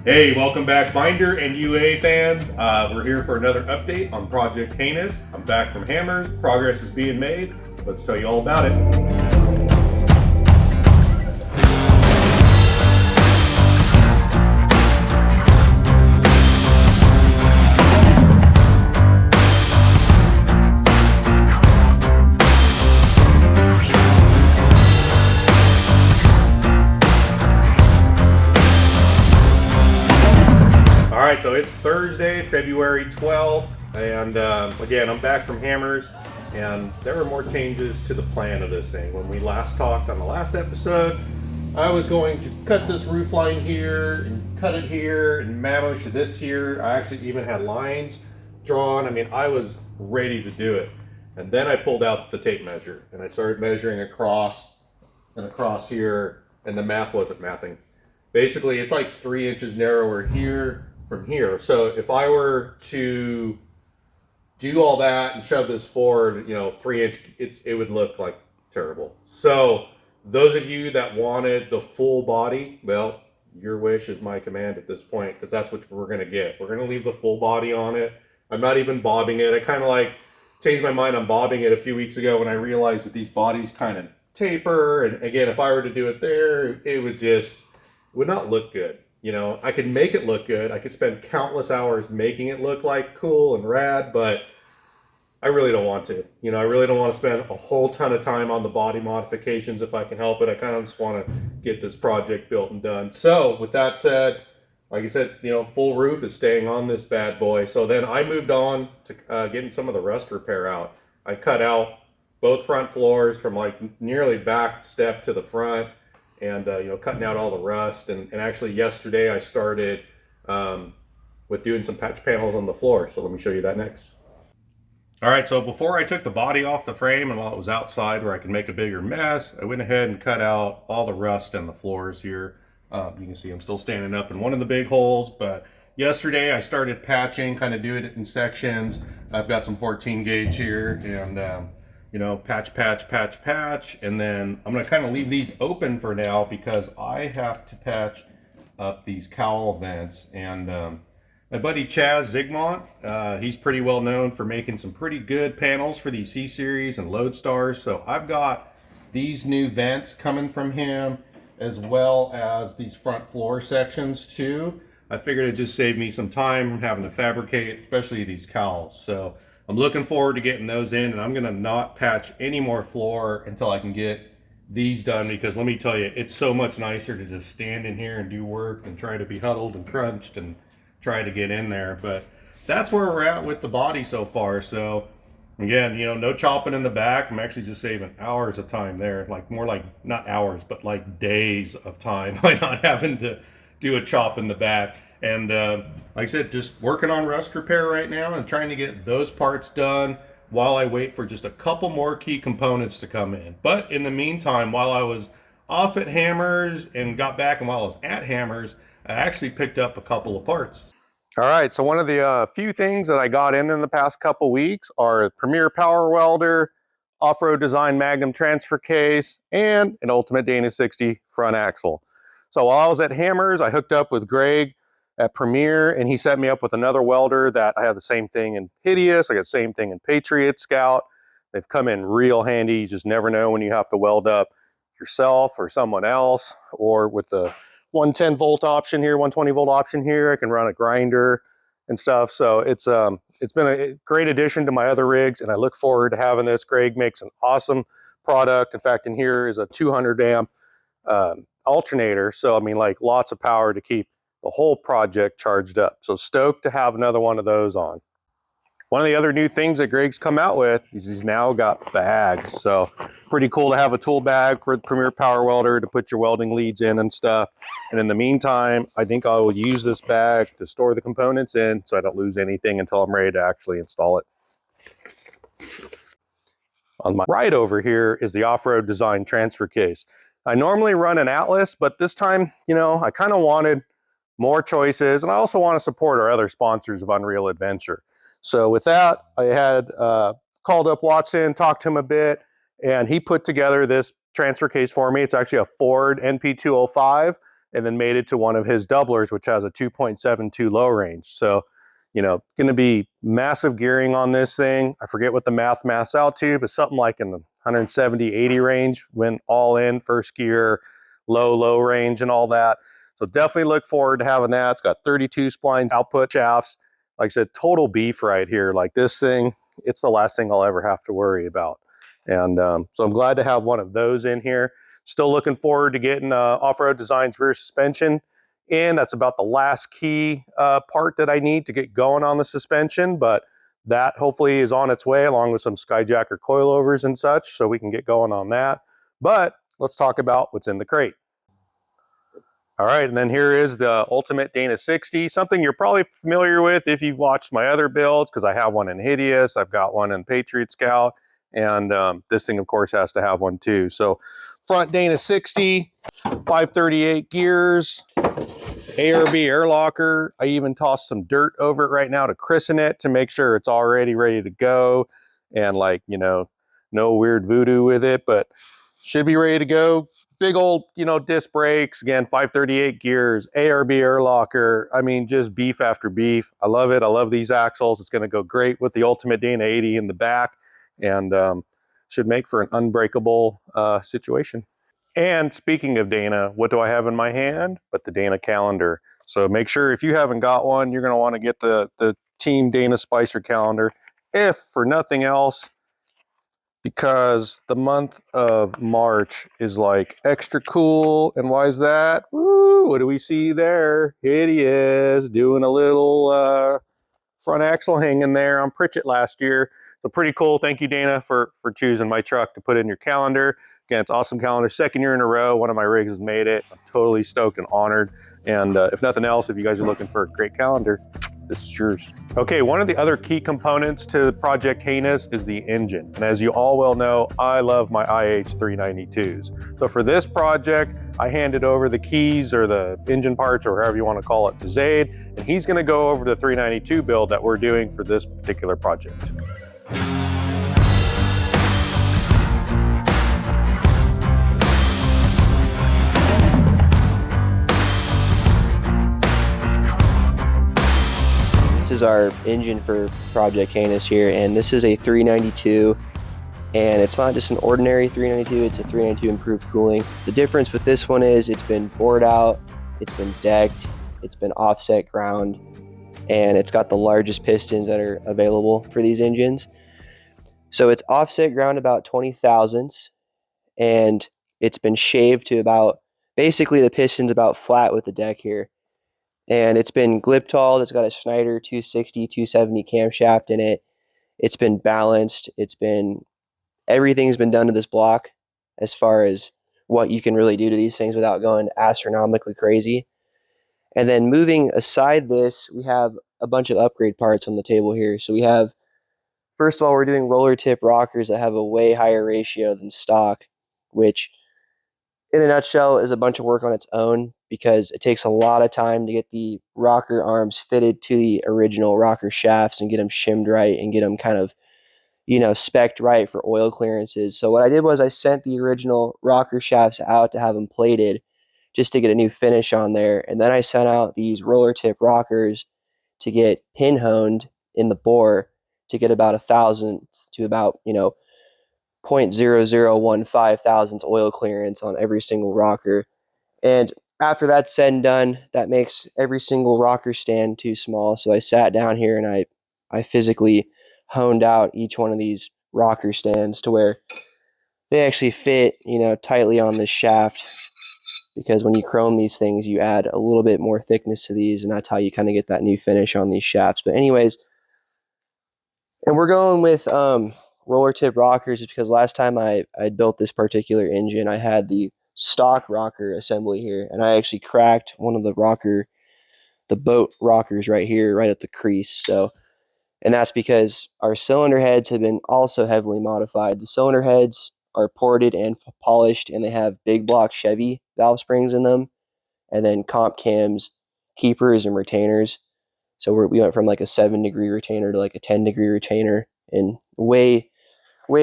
Hey, welcome back, Binder and UA fans. We're here for another update on Project Heinous. I'm back from Hammers. Progress is being made. Let's tell you all about it. All right, so it's Thursday, February 12th, and again, I'm back from Hammers, and there were more changes to the plan of this thing. When we last talked on the last episode, I was going to cut this roof line here, and cut it here, and mamosh this here. I actually even had lines drawn. I mean, I was ready to do it. And then I pulled out the tape measure, and I started measuring across and across here, and the math wasn't mathing. Basically, it's like 3 inches narrower here from here. So if I were to do all that and shove this forward, 3 inch, it would look like terrible. So those of you that wanted the full body, well, your wish is my command at this point, because that's what we're going to get. We're going to leave the full body on it. I'm not even bobbing it. I kind of like changed my mind on bobbing it a few weeks ago when I realized that these bodies kind of taper. And again, if I were to do it there, it would not look good. I could make it look good. I could spend countless hours making it look like cool and rad, but I really don't want to. I really don't want to spend a whole ton of time on the body modifications if I can help it. I kind of just want to get this project built and done. So with that said, like I said, full roof is staying on this bad boy. So then I moved on to getting some of the rust repair out. I cut out both front floors from like nearly back step to the front, and cutting out all the rust. And actually yesterday I started with doing some patch panels on the floor. So let me show you that next. All right, so before I took the body off the frame and while it was outside where I could make a bigger mess, I went ahead and cut out all the rust in the floors here. You can see I'm still standing up in one of the big holes, but yesterday I started patching, kind of doing it in sections. I've got some 14 gauge here, and patch, and then I'm going to kind of leave these open for now because I have to patch up these cowl vents. And my buddy Chaz Zigmont, he's pretty well known for making some pretty good panels for these C-Series and Lodestars. So I've got these new vents coming from him, as well as these front floor sections too. I figured it'd just save me some time from having to fabricate, especially these cowls. So I'm looking forward to getting those in, and I'm going to not patch any more floor until I can get these done, because let me tell you, it's so much nicer to just stand in here and do work and try to be huddled and crunched and try to get in there. But that's where we're at with the body so far. So again, no chopping in the back. I'm actually just saving hours of time there, like more like not hours, but like days of time by not having to do a chop in the back. And like I said, just working on rust repair right now and trying to get those parts done while I wait for just a couple more key components to come in. But in the meantime, while I was off at Hammers and got back, and while I was at Hammers, I actually picked up a couple of parts. All right, so one of the few things that I got in the past couple weeks are a Premier Power Welder, Offroad Design Magnum transfer case, and an Ultimate Dana 60 front axle. So while I was at Hammers, I hooked up with Greg at Premier, and he set me up with another welder that I have the same thing in Hideous. I got the same thing in Patriot Scout. They've come in real handy. You just never know when you have to weld up yourself or someone else, or with the 110 volt option here, 120 volt option here, I can run a grinder and stuff. So it's been a great addition to my other rigs, and I look forward to having this. Greg makes an awesome product. In fact, in here is a 200 amp alternator. So I mean, like, lots of power to keep the whole project charged up. So stoked to have another one of those on. One of the other new things that Greg's come out with is he's now got bags. So pretty cool to have a tool bag for the Premier Power Welder to put your welding leads in and stuff. And in the meantime, I think I will use this bag to store the components in so I don't lose anything until I'm ready to actually install it. On my right over here is the Offroad Design transfer case. I normally run an Atlas, but this time, I kind of wanted more choices, and I also want to support our other sponsors of Unreal Adventure. So with that, I had called up Watson, talked to him a bit, and he put together this transfer case for me. It's actually a Ford NP205, and then made it to one of his doublers, which has a 2.72 low range. So, you know, going to be massive gearing on this thing. I forget what the maths out to, but something like in the 170, 80 range, went all in, first gear, low range and all that. So definitely look forward to having that. It's got 32 spline output shafts. Like I said, total beef right here. Like this thing, it's the last thing I'll ever have to worry about. And so I'm glad to have one of those in here. Still looking forward to getting Offroad Design's rear suspension in. That's about the last key part that I need to get going on the suspension, but that hopefully is on its way, along with some Skyjacker coilovers and such, so we can get going on that. But let's talk about what's in the crate. All right, and then here is the Ultimate Dana 60, something you're probably familiar with if you've watched my other builds, because I have one in Hideous, I've got one in Patriot Scout, and this thing, of course, has to have one too. So front Dana 60, 538 gears, ARB air locker. I even tossed some dirt over it right now to christen it to make sure it's already ready to go, and like, you know, no weird voodoo with it, but should be ready to go. Big old, you know, disc brakes, again, 538 gears, ARB air locker. I mean, just beef after beef. I love it. I love these axles. It's going to go great with the Ultimate Dana 80 in the back, and should make for an unbreakable situation. And speaking of Dana, what do I have in my hand but the Dana calendar? So make sure if you haven't got one, you're going to want to get the Team Dana Spicer calendar, if for nothing else, because the month of March is like extra cool. And why is that? Woo, what do we see there? Hideous doing a little front axle hanging there on Pritchett last year. So pretty cool. Thank you, Dana, for choosing my truck to put in your calendar. Again, it's awesome calendar. Second year in a row, one of my rigs has made it. I'm totally stoked and honored. And if nothing else, if you guys are looking for a great calendar, this is yours. Okay, one of the other key components to Project Heinous is the engine. And as you all well know, I love my IH 392s. So for this project, I handed over the keys or the engine parts or however you want to call it to Zaed, and he's going to go over the 392 build that we're doing for this particular project. This is our engine for Project Heinous here, and this is a 392, and it's not just an ordinary 392, it's a 392 improved cooling. The difference with this one is it's been bored out, it's been decked, it's been offset ground, and it's got the largest pistons that are available for these engines. So it's offset ground about 20 thousandths, and it's been shaved to about, basically the piston's about flat with the deck here. And it's been gliptalled. It's got a Schneider 260, 270 camshaft in it. It's been balanced. Everything's been done to this block as far as what you can really do to these things without going astronomically crazy. And then moving aside this, we have a bunch of upgrade parts on the table here. So we have, first of all, we're doing roller tip rockers that have a way higher ratio than stock, which in a nutshell is a bunch of work on its own, because it takes a lot of time to get the rocker arms fitted to the original rocker shafts and get them shimmed right and get them kind of, you know, spec'd right for oil clearances. So what I did was I sent the original rocker shafts out to have them plated just to get a new finish on there. And then I sent out these roller tip rockers to get pin honed in the bore to get about 1,000 to about, you know, 0.0015 thousandths oil clearance on every single rocker. And after that's said and done, that makes every single rocker stand too small. So I sat down here and I physically honed out each one of these rocker stands to where they actually fit, you know, tightly on this shaft, because when you chrome these things, you add a little bit more thickness to these, and that's how you kind of get that new finish on these shafts. But anyways, and we're going with roller tip rockers because last time I built this particular engine, I had the stock rocker assembly here, and I actually cracked one of the boat rockers right here, right at the crease. So, and that's because our cylinder heads have been also heavily modified. The cylinder heads are ported and polished, and they have big block Chevy valve springs in them, and then comp cams, keepers, and retainers. So we went from like a 7-degree retainer to like a 10-degree retainer, and way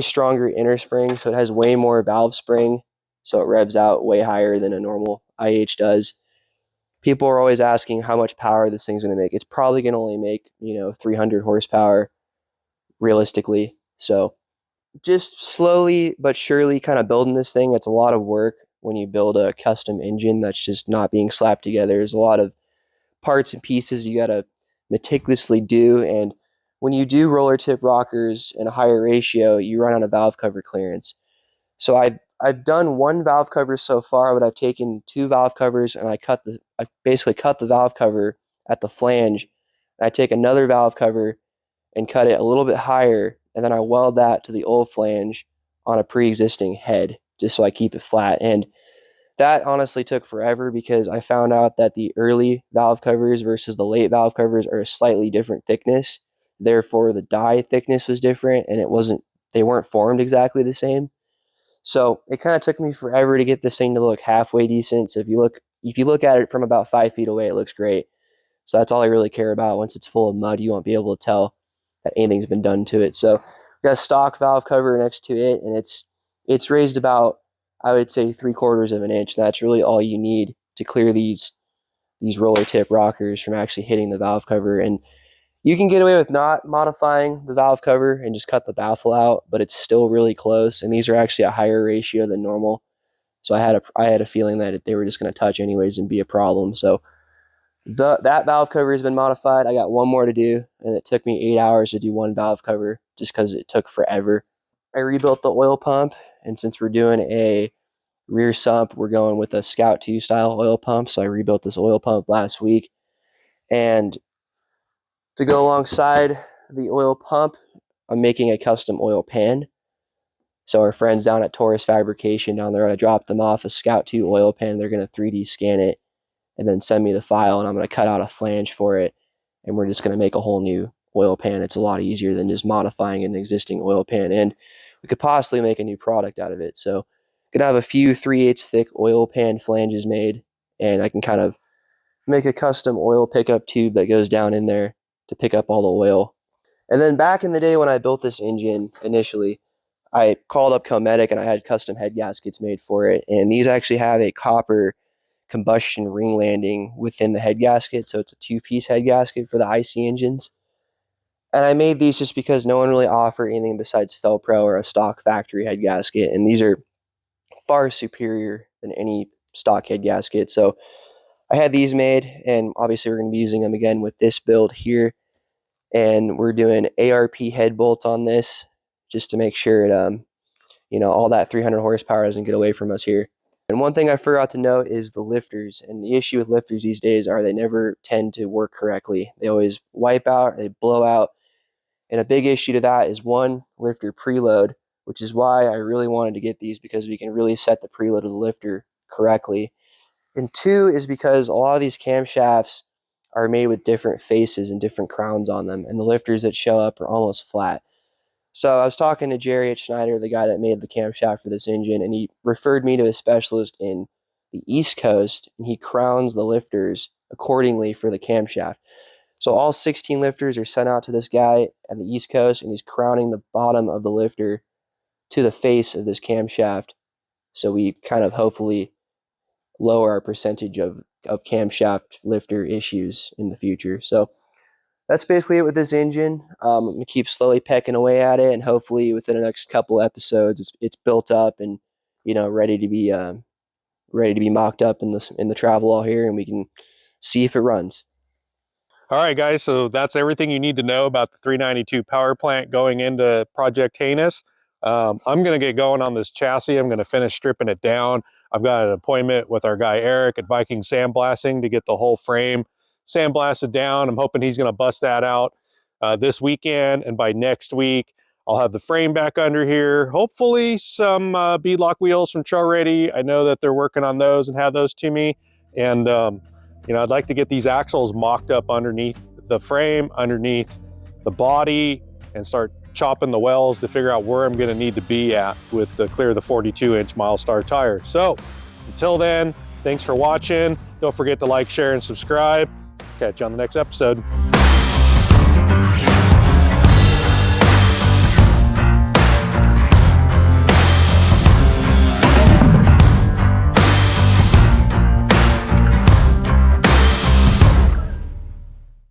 stronger inner spring. So it has way more valve spring. So it revs out way higher than a normal IH does. people are always asking how much power this thing's going to make. It's probably going to only make, 300 horsepower realistically. So just slowly but surely kind of building this thing. It's a lot of work when you build a custom engine that's just not being slapped together. There's a lot of parts and pieces you got to meticulously do. And when you do roller tip rockers in a higher ratio, you run out of valve cover clearance. So I've done one valve cover so far, but I've taken 2 valve covers and I basically cut the valve cover at the flange. And I take another valve cover and cut it a little bit higher, and then I weld that to the old flange on a pre-existing head, just so I keep it flat. And that honestly took forever because I found out that the early valve covers versus the late valve covers are a slightly different thickness. Therefore, the die thickness was different, and they weren't formed exactly the same. So it kind of took me forever to get this thing to look halfway decent. So if you look at it from about 5 feet away, it looks great. So that's all I really care about. Once it's full of mud, you won't be able to tell that anything's been done to it. So we got a stock valve cover next to it, and it's raised about, I would say, 3/4 of an inch. That's really all you need to clear these roller tip rockers from actually hitting the valve cover. And you can get away with not modifying the valve cover and just cut the baffle out, but it's still really close. And these are actually a higher ratio than normal. So I had a feeling that they were just going to touch anyways and be a problem. So that valve cover has been modified. I got one more to do, and it took me 8 hours to do one valve cover just because it took forever. I rebuilt the oil pump, and since we're doing a rear sump, we're going with a Scout 2 style oil pump. So I rebuilt this oil pump last week. And to go alongside the oil pump, I'm making a custom oil pan. So our friends down at Taurus Fabrication down there, I dropped them off a Scout 2 oil pan. They're going to 3D scan it and then send me the file, and I'm going to cut out a flange for it, and we're just going to make a whole new oil pan. It's a lot easier than just modifying an existing oil pan, and we could possibly make a new product out of it. So I'm going to have a few 3/8 thick oil pan flanges made, and I can kind of make a custom oil pickup tube that goes down in there to pick up all the oil. And then back in the day when I built this engine initially, I called up Comedic and I had custom head gaskets made for it, and these actually have a copper combustion ring landing within the head gasket, so it's a 2-piece head gasket for the IC engines. And I made these just because no one really offered anything besides Felpro or a stock factory head gasket, and these are far superior than any stock head gasket. So I had these made, and obviously we're going to be using them again with this build here, and we're doing ARP head bolts on this just to make sure it all that 300 horsepower doesn't get away from us here. And one thing I forgot to note is the lifters. And the issue with lifters these days are they never tend to work correctly. They always wipe out, they blow out. And a big issue to that is one, lifter preload, which is why I really wanted to get these, because we can really set the preload of the lifter correctly. And 2 is because a lot of these camshafts are made with different faces and different crowns on them, and the lifters that show up are almost flat. So I was talking to Jerry at Schneider, the guy that made the camshaft for this engine, and he referred me to a specialist in the East Coast, and he crowns the lifters accordingly for the camshaft. So all 16 lifters are sent out to this guy at the East Coast, and he's crowning the bottom of the lifter to the face of this camshaft. So we kind of hopefully lower our percentage of camshaft lifter issues in the future. So that's basically it with this engine. I'm going to keep slowly pecking away at it, and hopefully within the next couple episodes, it's built up and ready to be mocked up in the Travelall here, and we can see if it runs. All right, guys, so that's everything you need to know about the 392 power plant going into Project Heinous. I'm going to get going on this chassis. I'm going to finish stripping it down. I've got an appointment with our guy Eric at Viking Sandblasting to get the whole frame sandblasted down. I'm hoping he's going to bust that out this weekend, and by next week I'll have the frame back under here. Hopefully some beadlock wheels from Trail Ready. I know that they're working on those and have those to me, and I'd like to get these axles mocked up underneath the frame, underneath the body, and start chopping the wells to figure out where I'm going to need to be at with the clear the 42-inch Milestar tire. So until then, thanks for watching. Don't forget to like, share, and subscribe. Catch you on the next episode.